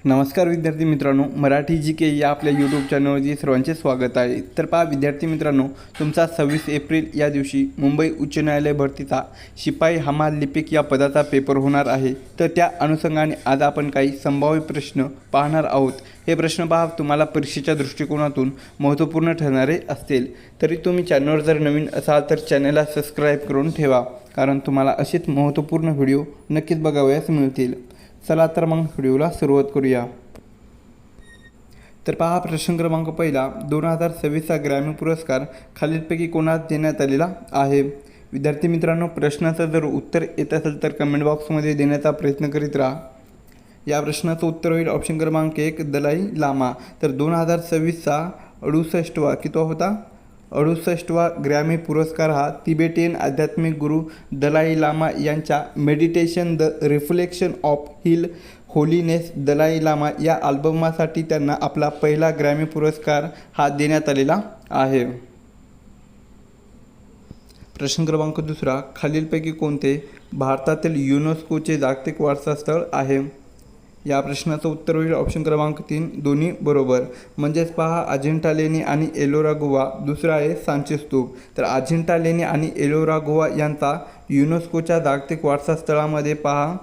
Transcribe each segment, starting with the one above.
नमस्कार विद्यार्थी मित्रांनो, मराठी जी के या आपल्या यूट्यूब चॅनलवरती सर्वांचे स्वागत आहे। तर पहा विद्यार्थी मित्रांनो, तुमचा 26 एप्रिल या दिवशी मुंबई उच्च न्यायालय भरतीचा शिपाई हमाल लिपिक या पदाचा पेपर होणार आहे। तर त्या अनुषंगाने आज आपण काही संभाव्य प्रश्न पाहणार आहोत। हे प्रश्न पहा तुम्हाला परीक्षेच्या दृष्टिकोनातून महत्त्वपूर्ण ठरणारे असतील। तरी तुम्ही चॅनलवर जर नवीन असाल तर चॅनलला सबस्क्राईब करून ठेवा, कारण तुम्हाला असेच महत्त्वपूर्ण व्हिडिओ नक्कीच बघावयास मिळतील। चला तर मग व्हिडिओला सुरुवात करूया। तर पहा प्रश्न क्रमांक पहिला, 2026चा ग्रॅमी पुरस्कार खालीलपैकी कोणास देण्यात आलेला आहे। विद्यार्थी मित्रांनो, प्रश्नाचं जर उत्तर येत असेल तर कमेंट बॉक्समध्ये देण्याचा प्रयत्न करीत राहा। या प्रश्नाचं उत्तर होईल ऑप्शन क्रमांक 1 दलाई लामा। तर 2026चा 68वा कितवा होता 68वा ग्रॅमी पुरस्कार हा तिबेटियन आध्यात्मिक गुरु दलाई लामा यांच्या meditation the reflection of his holiness Dalai Lama या अल्बमासाठी त्यांना आपला पहिला ग्रॅमी पुरस्कार हा देण्यात आलेला आहे। प्रश्न क्रमांक दुसरा, खालीलपैकी कोणते भारतातील युनेस्कोचे जागतिक वारसा स्थळ आहे। या प्रश्नाचं उत्तर होईल ऑप्शन क्रमांक 3 दोन्ही बरोबर। म्हणजेच पहा अजिंठा लेणी आणि एलोरा गुहा, दुसरा आहे सांची स्तूप। तर अजिंठा लेणी आणि एलोरा गुहा यांचा युनेस्कोच्या जागतिक वारसा स्थळामध्ये पहा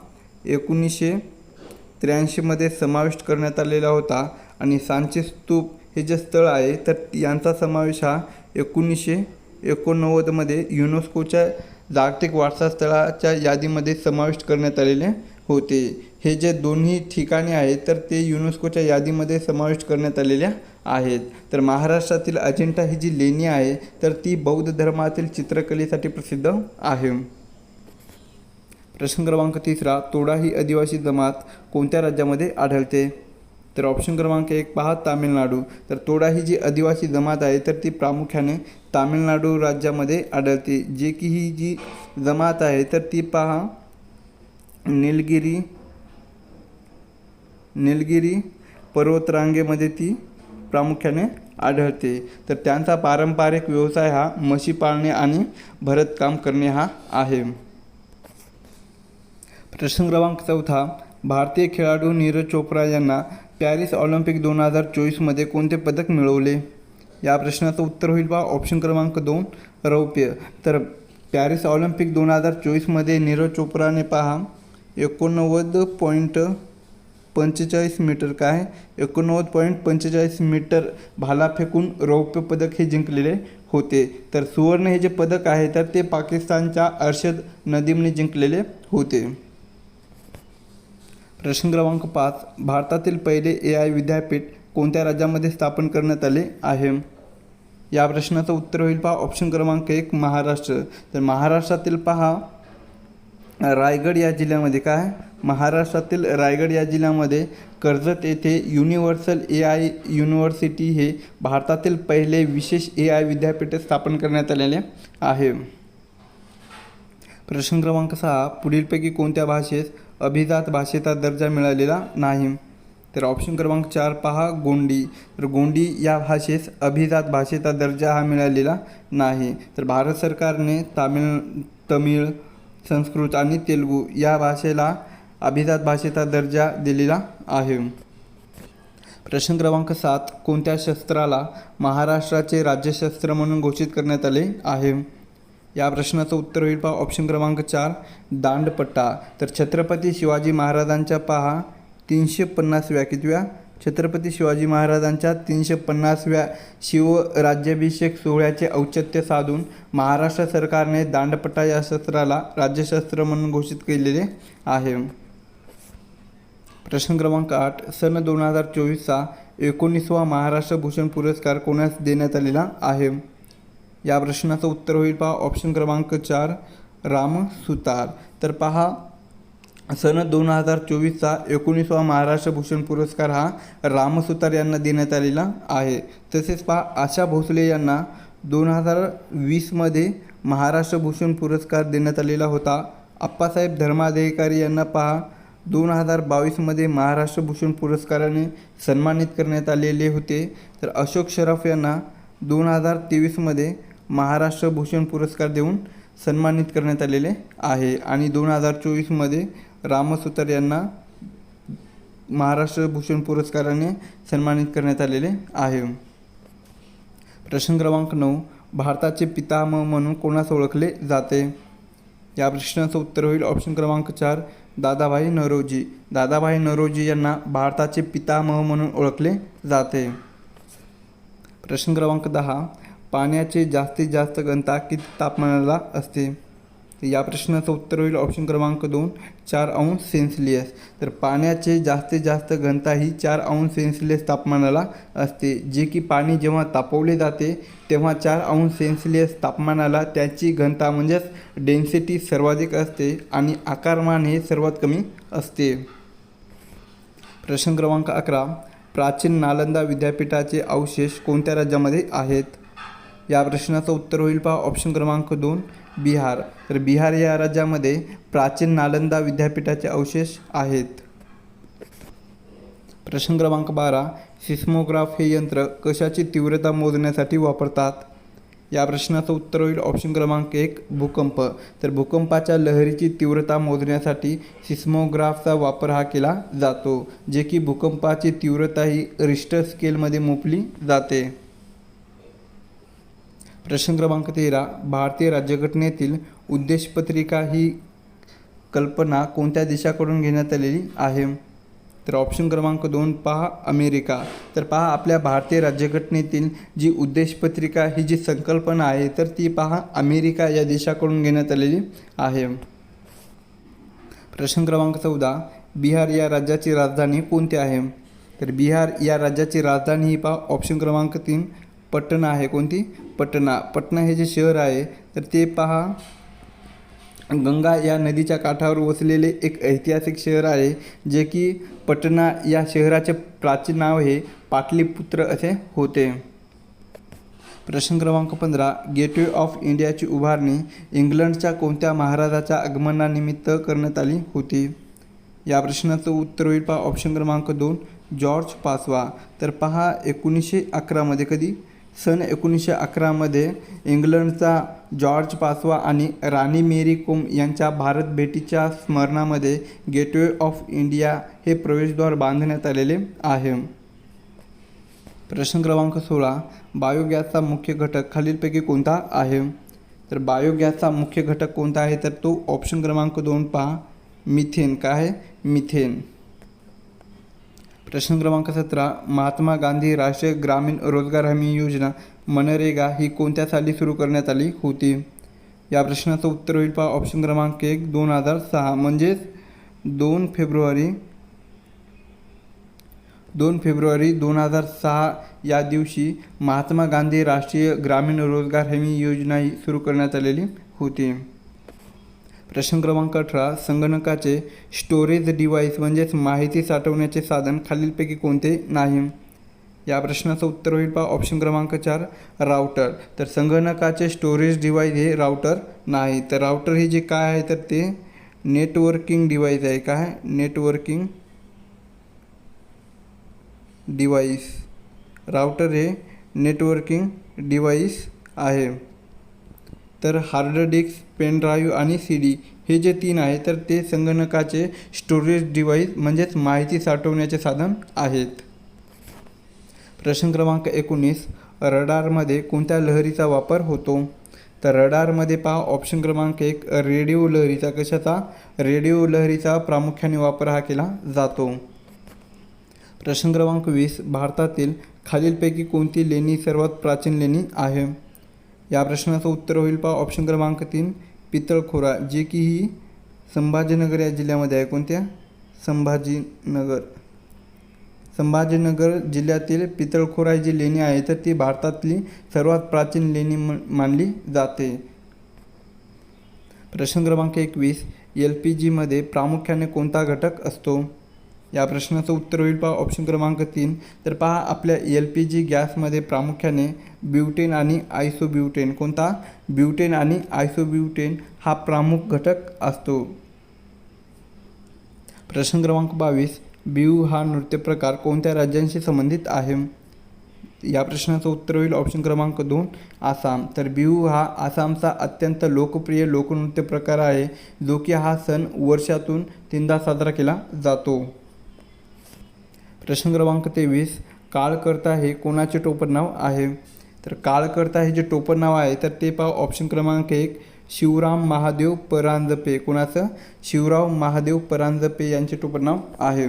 1983 मध्ये समाविष्ट करण्यात आलेला होता। आणि सांची स्तूप हे जे स्थळ आहे तर यांचा समावेश हा 1989 मध्ये युनेस्कोच्या जागतिक वारसा स्थळाच्या यादीमध्ये समाविष्ट करण्यात आलेले होते। हे जे दोन्ही ठिकाणे आहेत तर ते युनेस्कोच्या यादीमध्ये समाविष्ट करण्यात आलेल्या आहेत। तर महाराष्ट्रातील अजिंठा ही जी लेणी आहे तर ती बौद्ध धर्मातील चित्रकलेसाठी प्रसिद्ध आहे। प्रश्न क्रमांक तिसरा, तोडा ही आदिवासी जमात कोणत्या राज्यामध्ये आढळते। तर ऑप्शन क्रमांक 1 पहा तामिळनाडू। तर तोडा ही जी आदिवासी जमात आहे तर ती प्रामुख्याने तामिळनाडू राज्यामध्ये आढळते। जे की ही जी जमात आहे तर ती पहा निलगिरी पर्वतरांगेमध्ये ती प्रामुख्याने आढळते। तर त्यांचा पारंपरिक व्यवसाय हा म्हशी पाळणे आणि भरतकाम करणे हा आहे। प्रश्न क्रमांक चौथा, भारतीय खेळाडू नीरज चोप्रा यांना पॅरिस ऑलिम्पिक 2024 मध्ये कोणते पदक मिळवले। या प्रश्नाचं उत्तर होईल पहा ऑप्शन क्रमांक 2 रौप्य। तर पॅरिस ऑलिम्पिक 2024 मध्ये नीरज चोप्राने पहा 89.45 मीटर 89.45 मीटर भाला फेकून रौप्य पदक हे जिंकलेले होते। तर सुवर्ण हे जे पदक आहे तर ते पाकिस्तानच्या अरशद नदीमने जिंकलेले होते। प्रश्न क्रमांक 5, भारतातील पहिले AI विद्यापीठ कोणत्या राज्यामध्ये स्थापन करण्यात आले आहे। या प्रश्नाचं उत्तर होईल पहा ऑप्शन क्रमांक 1 महाराष्ट्र। तर महाराष्ट्रातील पहा रायगड या जिल्ह्यामध्ये महाराष्ट्रातील रायगड या जिल्ह्यामध्ये कर्जत येथे युनिव्हर्सल AI युनिव्हर्सिटी हे भारतातील पहिले विशेष AI विद्यापीठ स्थापन करण्यात आलेले आहे। प्रश्न क्रमांक 6, पुढीलपैकी कोणत्या भाषेस अभिजात भाषेचा दर्जा मिळालेला नाही। तर ऑप्शन क्रमांक 4 पहा गोंडी। तर गोंडी या भाषेस अभिजात भाषेचा दर्जा हा मिळालेला नाही। तर भारत सरकारने तमिळ, संस्कृत आणि तेलुगू या भाषेला अभिजात भाषेचा दर्जा दिलेला आहे। प्रश्न क्रमांक 7, कोणत्या शस्त्राला महाराष्ट्राचे राज्यशस्त्र म्हणून घोषित करण्यात आले आहे। या प्रश्नाचं उत्तर होईल पहा ऑप्शन क्रमांक 4 दांडपट्टा। तर छत्रपती शिवाजी महाराजांच्या पहा 350व्या कितव्या छत्रपती शिवाजी महाराजांच्या 350व्या शिवराज्याभिषेक सोहळ्याचे औचित्य साधून महाराष्ट्र सरकारने दांडपट्टा या शस्त्राला राज्यशस्त्र म्हणून घोषित केलेले आहे। प्रश्न क्रमांक 8, सन 2024चा 19वा महाराष्ट्र भूषण पुरस्कार कोणास देण्यात आलेला आहे। या प्रश्नाचं उत्तर होईल पहा ऑप्शन क्रमांक 4 राम सुतार। तर पहा सन 2024चा 19वा महाराष्ट्र भूषण पुरस्कार हा राम सुतार यांना देण्यात आलेला आहे। तसेच पहा आशा भोसले यांना 2020 मध्ये महाराष्ट्र भूषण पुरस्कार देण्यात आलेला होता। अप्पासाहेब धर्माधिकारी यांना पहा 2022 मध्ये महाराष्ट्र भूषण पुरस्काराने सन्मानित करण्यात आलेले होते। तर अशोक शरफ यांना 2023 मध्ये महाराष्ट्र भूषण पुरस्कार देऊन सन्मानित करण्यात आलेले आहे। आणि 2024 मध्ये राम सुतार यांना महाराष्ट्र भूषण पुरस्काराने सन्मानित करण्यात आलेले आहे. प्रश्न क्रमांक 9. भारताचे पितामह म्हणून कोणास ओळखले जाते? या प्रश्नाचं उत्तर होईल ऑप्शन क्रमांक 4 दादाभाई नौरोजी. दादाभाई नौरोजी यांना भारताचे पितामह म्हणून ओळखले जाते. प्रश्न क्रमांक 10. पाण्याचे जास्तीत जास्त घनता किती तापमानाला असते? या प्रश्नाचं उत्तर होईल ऑप्शन क्रमांक 2 4 अंश सेल्सिअस. तर पाण्याचे जास्तीत जास्त घनता ही 4 अंश सेल्सिअस तापमानाला असते, जे की पाणी जेव्हा तापवले जाते तेव्हा 4 अंश सेल्सिअस तापमानाला त्याची घनता म्हणजेच डेन्सिटी सर्वाधिक असते आणि आकारमान हे सर्वात कमी असते. प्रश्न क्रमांक 11. प्राचीन नालंदा विद्यापीठाचे अवशेष कोणत्या राज्यामध्ये आहेत? या प्रश्नाचं उत्तर होईल पहा ऑप्शन क्रमांक 2 बिहार. तर बिहार या राज्यामध्ये प्राचीन नालंदा विद्यापीठाचे अवशेष आहेत. प्रश्न क्रमांक 12. सिस्मोग्राफ हे यंत्र कशाची तीव्रता मोजण्यासाठी वापरतात? या प्रश्नाचं उत्तर होईल ऑप्शन क्रमांक 1 भूकंप. तर भूकंपाच्या लहरीची तीव्रता मोजण्यासाठी सिस्मोग्राफचा वापर हा केला जातो, जे की भूकंपाची तीव्रता ही रिश्टर स्केलमध्ये मापली जाते. प्रश्न क्रमांक 13. भारतीय राज्यघटनेतील उद्देशपत्रिका ही कल्पना कोणत्या देशाकडून घेण्यात आलेली आहे? तर ऑप्शन क्रमांक 2 पहा अमेरिका. तर पहा आपल्या भारतीय राज्यघटनेतील जी उद्देशपत्रिका ही जी संकल्पना आहे तर ती पहा अमेरिका या देशाकडून घेण्यात आलेली आहे. प्रश्न क्रमांक 14. बिहार या राज्याची राजधानी कोणती आहे? तर बिहार या राज्याची राजधानी ही पहा ऑप्शन क्रमांक 3 पटना आहे. कोणती? पटना. पटना हे जे शहर आहे तर ते पहा गंगा या नदीच्या काठावर वसलेले एक ऐतिहासिक शहर आहे, जे की पटना या शहराचे प्राचीन नाव हे पाटलीपुत्र असे होते. प्रश्न क्रमांक 15. गेटवे ऑफ इंडियाची उभारणी इंग्लंडच्या कोणत्या महाराजाच्या आगमनानिमित्त करण्यात आली होती? या प्रश्नाचं उत्तर होईल पहा ऑप्शन क्रमांक 2 जॉर्ज पाचवा. तर पहा 1911 कधी? सन 1911 इंग्लंडचा जॉर्ज पाचवा आणि राणी मेरी कोम यांच्या भारत भेटीच्या स्मरणामध्ये गेटवे ऑफ इंडिया हे प्रवेशद्वार बांधण्यात आलेले आहे. प्रश्न क्रमांक 16. बायोगॅसचा मुख्य घटक खालीलपैकी कोणता आहे? तर बायोगॅसचा मुख्य घटक कोणता आहे? तर तो ऑप्शन क्रमांक 2 पहा मिथेन. काय आहे? मिथेन. प्रश्न क्रमांक 17. महात्मा गांधी राष्ट्रीय ग्रामीण रोजगार हमी योजना मनरेगा ही कोणत्या साली सुरू करण्यात आली होती? या प्रश्नाचं उत्तर होईल पहा ऑप्शन क्रमांक 1 2006. म्हणजेच 2 फेब्रुवारी 2006 या दिवशी महात्मा गांधी राष्ट्रीय ग्रामीण रोजगार हमी योजना ही सुरू करण्यात आलेली होती. प्रश्न क्रमांक 18. संगणकाचे स्टोरेज डिव्हाइस म्हणजेच माहिती साठवण्याचे साधन खालीलपैकी कोणते नाही? या प्रश्नाचं उत्तर होईल पहा ऑप्शन क्रमांक 4 राउटर. तर संगणकाचे स्टोरेज डिव्हाइस हे राउटर नाही. तर राउटर हे जे काय आहे तर ते नेटवर्किंग डिव्हाइस आहे. काय? Networking device. राउटर हे नेटवर्किंग डिव्हाइस आहे. तर हार्ड डिस्क, पेन ड्राईव्ह आणि CD हे जे 3 आहे तर ते संगणकाचे स्टोरेज डिव्हाइस म्हणजेच माहिती साठवण्याचे साधन आहेत. प्रश्न क्रमांक 19. रडारमध्ये कोणत्या लहरीचा वापर होतो? तर रडारमध्ये पहा ऑप्शन क्रमांक 1 रेडिओ लहरीचा. कशाचा? रेडिओ लहरीचा प्रामुख्याने वापर हा केला जातो. प्रश्न क्रमांक 20. भारतातील खालीलपैकी कोणती लेणी सर्वात प्राचीन लेणी आहे? या प्रश्नाचं उत्तर होईल पहा ऑप्शन क्रमांक 3 पितळखोरा, जे की ही संभाजीनगर या जिल्ह्यामध्ये आहे. कोणत्या? संभाजीनगर जिल्ह्यातील पितळखोरा जी लेणी आहे तर ती भारतातली सर्वात प्राचीन लेणी मानली जाते. प्रश्न क्रमांक 21. LPG प्रामुख्याने कोणता घटक असतो? या प्रश्नाचं उत्तर होईल पहा ऑप्शन क्रमांक 3. तर पहा आपल्या LPG गॅसमध्ये प्रामुख्याने ब्युटेन आणि आयसोब्युटेन. कोणता? ब्युटेन आणि आयसोब्युटेन हा प्रमुख घटक असतो. प्रश्न क्रमांक 22. बिहू हा नृत्यप्रकार कोणत्या राज्यांशी संबंधित आहे? या प्रश्नाचं उत्तर होईल ऑप्शन क्रमांक 2 आसाम. तर बिहू हा आसामचा अत्यंत लोकप्रिय लोकनृत्य प्रकार आहे, जो की हा सण वर्षातून 3दा साजरा केला जातो. प्रश्न क्रमांक 23, काळकर्ता हे कोणाचे टोपणनाव आहे? तर काळकर्ता हे जे टोपणनाव आहे तर ते पहा ऑप्शन क्रमांक 1, शिवराम महादेव परांजपे. कोणाचं? शिवराम महादेव परांजपे यांचे टोपणनाव आहे.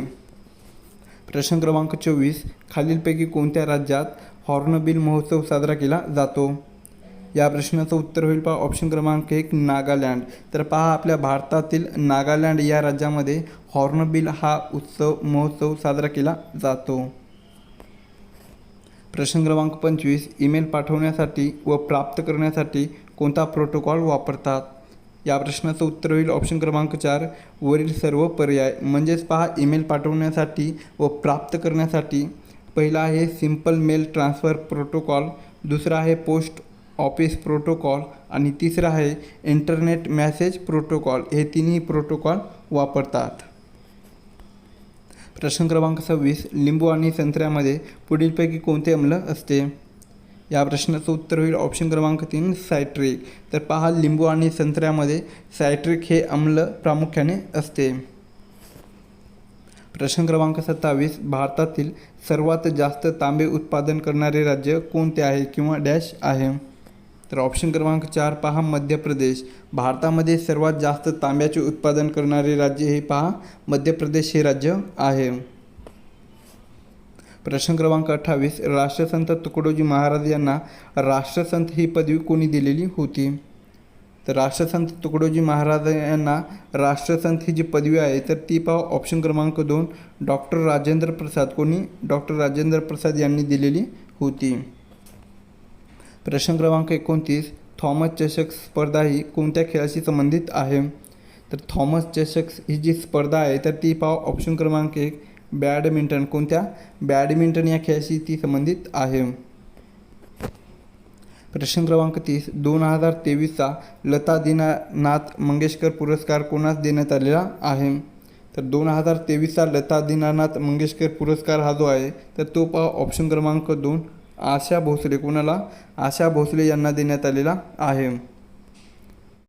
प्रश्न क्रमांक 24, खालीलपैकी कोणत्या राज्यात हॉर्नबिल महोत्सव साजरा केला जातो? या प्रश्नाचं उत्तर होईल पहा ऑप्शन क्रमांक 1, नागालँड. तर पहा आपल्या भारतातील नागालँड या राज्यामध्ये हॉर्नबिल हा महोत्सव साजरा केला जातो. प्रश्न क्रमांक 25, ईमेल पाठवण्यासाठी व प्राप्त करण्यासाठी कोणता प्रोटोकॉल वापरतात? या प्रश्नाचं उत्तर होईल ऑप्शन क्रमांक 4, वरील सर्व पर्याय. म्हणजेच पहा ईमेल पाठवण्यासाठी व प्राप्त करण्यासाठी पहिला आहे सिम्पल मेल ट्रान्सफर प्रोटोकॉल, दुसरा आहे पोस्ट ऑफिस प्रोटोकॉल आणि तिसरा आहे इंटरनेट मेसेज प्रोटोकॉल. हे तिन्ही प्रोटोकॉल वापरतात. प्रश्न क्रमांक 26, लिंबू आणि संत्र्यामध्ये पुढीलपैकी कोणते आम्ल असते? या प्रश्नाचं उत्तर होईल ऑप्शन क्रमांक 3, सायट्रिक. तर पहा लिंबू आणि संत्र्यामध्ये सायट्रिक हे आम्ल प्रामुख्याने असते. प्रश्न क्रमांक 27, भारतातील सर्वात जास्त तांबे उत्पादन करणारे राज्य कोणते आहे किंवा डॅश आहे? तर ऑप्शन क्रमांक 4 पहा मध्य प्रदेश. भारतामध्ये सर्वात जास्त तांब्याचे उत्पादन करणारे राज्य हे पहा मध्य प्रदेश हे राज्य आहे. प्रश्न क्रमांक 28, राष्ट्रसंत तुकडोजी महाराज यांना राष्ट्रसंत ही पदवी कोणी दिलेली होती? तर राष्ट्रसंत तुकडोजी महाराज यांना राष्ट्रसंत ही जी पदवी आहे तर ती पहा ऑप्शन क्रमांक 2, डॉक्टर राजेंद्र प्रसाद. कोणी? डॉक्टर राजेंद्र प्रसाद यांनी दिलेली होती. प्रश्न क्रमांक 29, थॉमस चषक स्पर्धा ही कोणत्या खेळाशी संबंधित आहे? तर थॉमस चषक ही जी स्पर्धा आहे तर ती पहा ऑप्शन क्रमांक 1, बॅडमिंटन. कोणत्या? बॅडमिंटन या खेळाशी ती संबंधित आहे. प्रश्न क्रमांक 30, 2023चा लता दीनानाथ मंगेशकर पुरस्कार कोणास देण्यात आलेला आहे? तर 2023चा लता दीनानाथ मंगेशकर पुरस्कार हा जो आहे तर तो पहा ऑप्शन क्रमांक 2, आशा भोसले. कोणाला? आशा भोसले यांना देण्यात आलेला आहे.